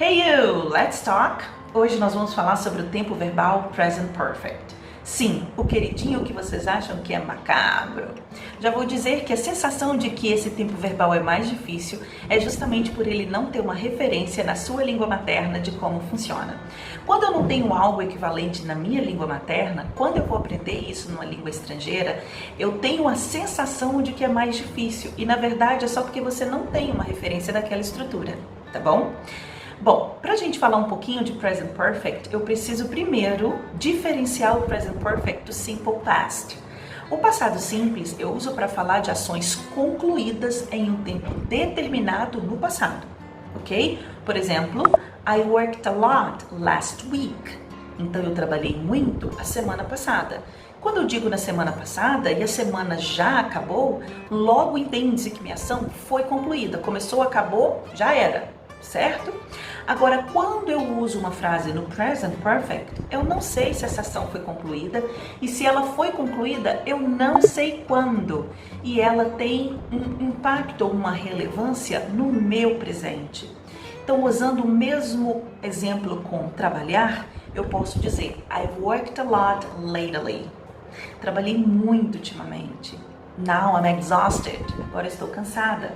Hey you, let's talk! Hoje nós vamos falar sobre o tempo verbal present perfect. Sim, o queridinho que vocês acham que é macabro. Já vou dizer que a sensação de que esse tempo verbal é mais difícil é justamente por ele não ter uma referência na sua língua materna de como funciona. Quando eu não tenho algo equivalente na minha língua materna, quando eu vou aprender isso numa língua estrangeira, eu tenho a sensação de que é mais difícil. E na verdade é só porque você não tem uma referência daquela estrutura, tá bom? Bom, para a gente falar um pouquinho de Present Perfect, eu preciso primeiro diferenciar o Present Perfect do Simple Past. O passado simples eu uso para falar de ações concluídas em um tempo determinado no passado, ok? Por exemplo, I worked a lot last week. Então eu trabalhei muito a semana passada. Quando eu digo na semana passada e a semana já acabou, logo entende-se que minha ação foi concluída. Começou, acabou, já era. Certo? Agora, quando eu uso uma frase no Present Perfect, eu não sei se essa ação foi concluída e se ela foi concluída, eu não sei quando. E ela tem um impacto ou uma relevância no meu presente. Então, usando o mesmo exemplo com trabalhar, eu posso dizer I've worked a lot lately. Trabalhei muito ultimamente. Now I'm exhausted. Agora estou cansada.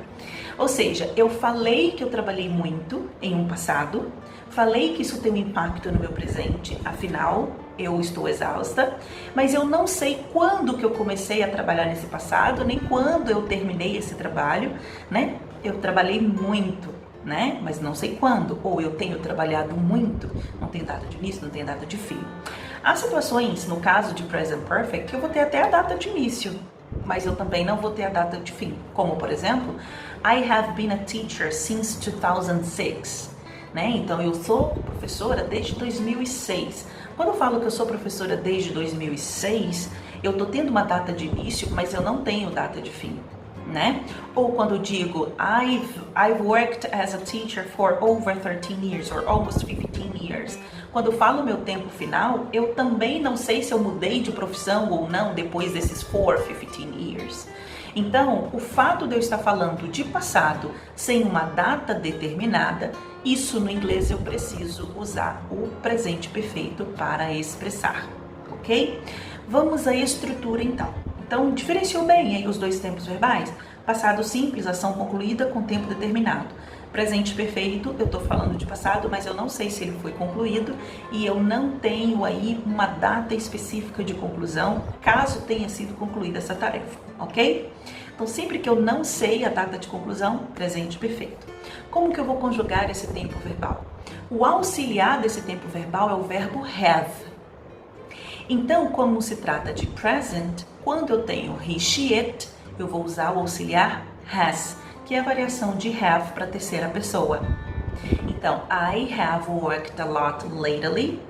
Ou seja, eu falei que eu trabalhei muito em um passado, falei que isso tem um impacto no meu presente, afinal, eu estou exausta, mas eu não sei quando que eu comecei a trabalhar nesse passado, nem quando eu terminei esse trabalho, né? Eu trabalhei muito, né? Mas não sei quando, ou eu tenho trabalhado muito, não tem data de início, não tem data de fim. Há situações, no caso de Present Perfect, que eu vou ter até a data de início, mas eu também não vou ter a data de fim. Como, por exemplo, I have been a teacher since 2006. Né? Então, eu sou professora desde 2006. Quando eu falo que eu sou professora desde 2006, eu estou tendo uma data de início, mas eu não tenho data de fim. Né? Ou quando eu digo I've worked as a teacher for over 13 years or almost 15 years. Quando eu falo meu tempo final, eu também não sei se eu mudei de profissão ou não depois desses 15 years. Então, o fato de eu estar falando de passado sem uma data determinada, isso no inglês eu preciso usar o presente perfeito para expressar, ok? Vamos à estrutura então. Então, diferenciou bem aí os dois tempos verbais? Passado simples, ação concluída com tempo determinado. Presente perfeito, eu estou falando de passado, mas eu não sei se ele foi concluído e eu não tenho aí uma data específica de conclusão, caso tenha sido concluída essa tarefa, ok? Então, sempre que eu não sei a data de conclusão, presente perfeito. Como que eu vou conjugar esse tempo verbal? O auxiliar desse tempo verbal é o verbo have. Então, como se trata de present, quando eu tenho he, she, it, eu vou usar o auxiliar has, que é a variação de have para a terceira pessoa. Então, I have worked a lot lately,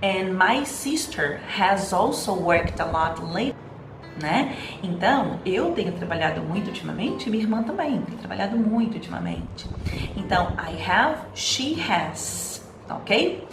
and my sister has also worked a lot lately. Né? Então, eu tenho trabalhado muito ultimamente, minha irmã também tem trabalhado muito ultimamente. Então, I have, she has, ok?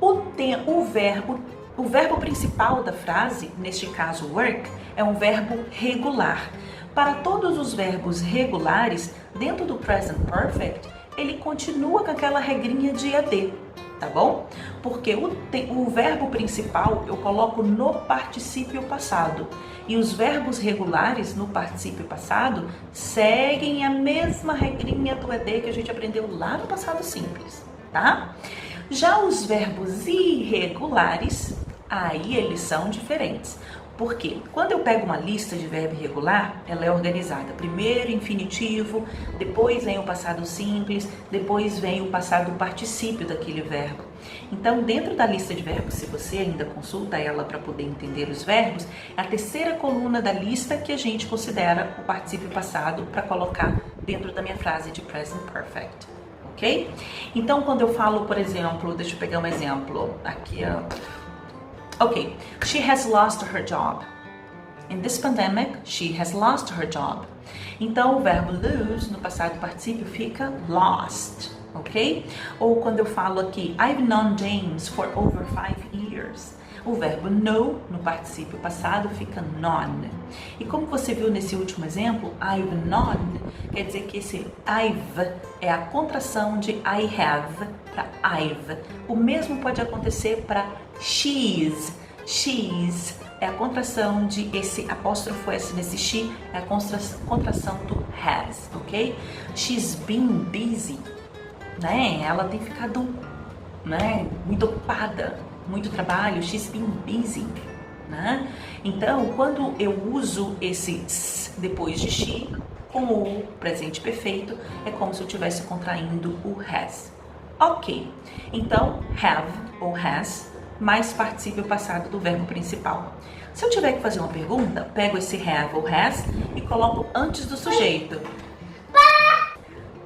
O verbo principal da frase, neste caso work, é um verbo regular. Para todos os verbos regulares, dentro do Present Perfect, ele continua com aquela regrinha de AD, tá bom? Porque o verbo principal eu coloco no particípio passado e os verbos regulares no particípio passado seguem a mesma regrinha do AD que a gente aprendeu lá no passado simples, tá? Já os verbos irregulares, aí eles são diferentes. Por quê? Quando eu pego uma lista de verbo irregular, ela é organizada. Primeiro infinitivo, depois vem o passado simples, depois vem o passado particípio daquele verbo. Então, dentro da lista de verbos, se você ainda consulta ela para poder entender os verbos, é a terceira coluna da lista que a gente considera o particípio passado para colocar dentro da minha frase de Present Perfect. Ok? Então, quando eu falo, por exemplo, deixa eu pegar um exemplo aqui, ó. Ok, she has lost her job. In this pandemic, she has lost her job. Então, o verbo lose no passado particípio fica lost, ok? Ou quando eu falo aqui, I've known James for over 5 years. O verbo know, no particípio passado, fica known. E como você viu nesse último exemplo, I've known, quer dizer que esse I've é a contração de I have para I've. O mesmo pode acontecer para she's. She's é a contração de esse apóstrofo S nesse she, é a contração do has, ok? She's been busy, né? Ela tem ficado, né, muito ocupada, muito trabalho, she's been busy, né? Então, quando eu uso esse s depois de she, com o presente perfeito, é como se eu estivesse contraindo o has. Ok, então, have ou has, mais particípio passado do verbo principal. Se eu tiver que fazer uma pergunta, pego esse have ou has e coloco antes do sujeito.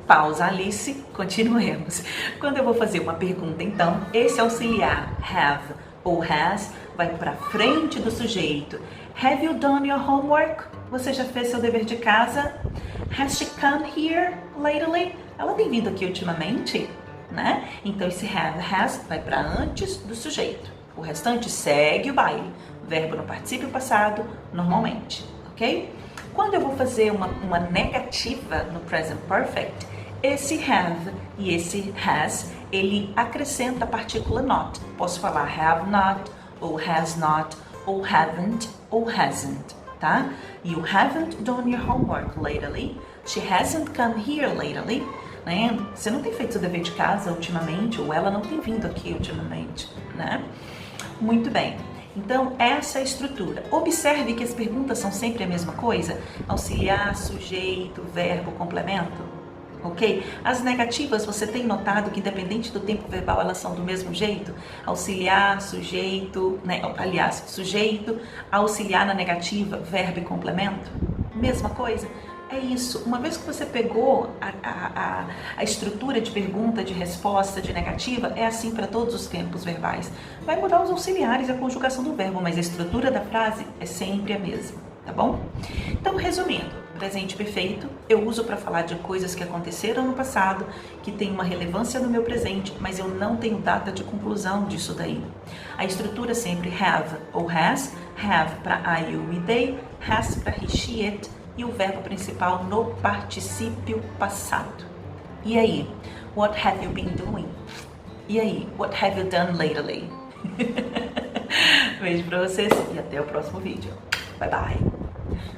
Pausa, Alice, continuemos. Quando eu vou fazer uma pergunta, então, esse auxiliar have ou has vai para frente do sujeito. Have you done your homework? Você já fez seu dever de casa? Has she come here lately? Ela tem vindo aqui ultimamente, né? Então esse have, has vai para antes do sujeito. O restante segue o baile. Verbo no particípio passado, normalmente, ok? Quando eu vou fazer uma negativa no present perfect, esse have e esse has, ele acrescenta a partícula not. Posso falar have not, ou has not, ou haven't, ou hasn't, tá? You haven't done your homework lately. She hasn't come here lately. Né? Você não tem feito seu dever de casa ultimamente, ou ela não tem vindo aqui ultimamente, né? Muito bem. Então, essa é a estrutura. Observe que as perguntas são sempre a mesma coisa. Auxiliar, sujeito, verbo, complemento. Ok? As negativas, você tem notado que independente do tempo verbal, elas são do mesmo jeito? Auxiliar, sujeito, né? Aliás, sujeito, auxiliar na negativa, verbo e complemento? Mesma coisa? É isso. Uma vez que você pegou a estrutura de pergunta, de resposta, de negativa, é assim para todos os tempos verbais. Vai mudar os auxiliares e a conjugação do verbo, mas a estrutura da frase é sempre a mesma, tá bom? Então, resumindo, presente perfeito eu uso para falar de coisas que aconteceram no passado, que tem uma relevância no meu presente, mas eu não tenho data de conclusão disso daí. A estrutura é sempre have ou has, have para I, you e they, has para he, she, it, e o verbo principal no particípio passado. E aí? What have you been doing? E aí? What have you done lately? Beijo pra vocês e até o próximo vídeo. Bye bye!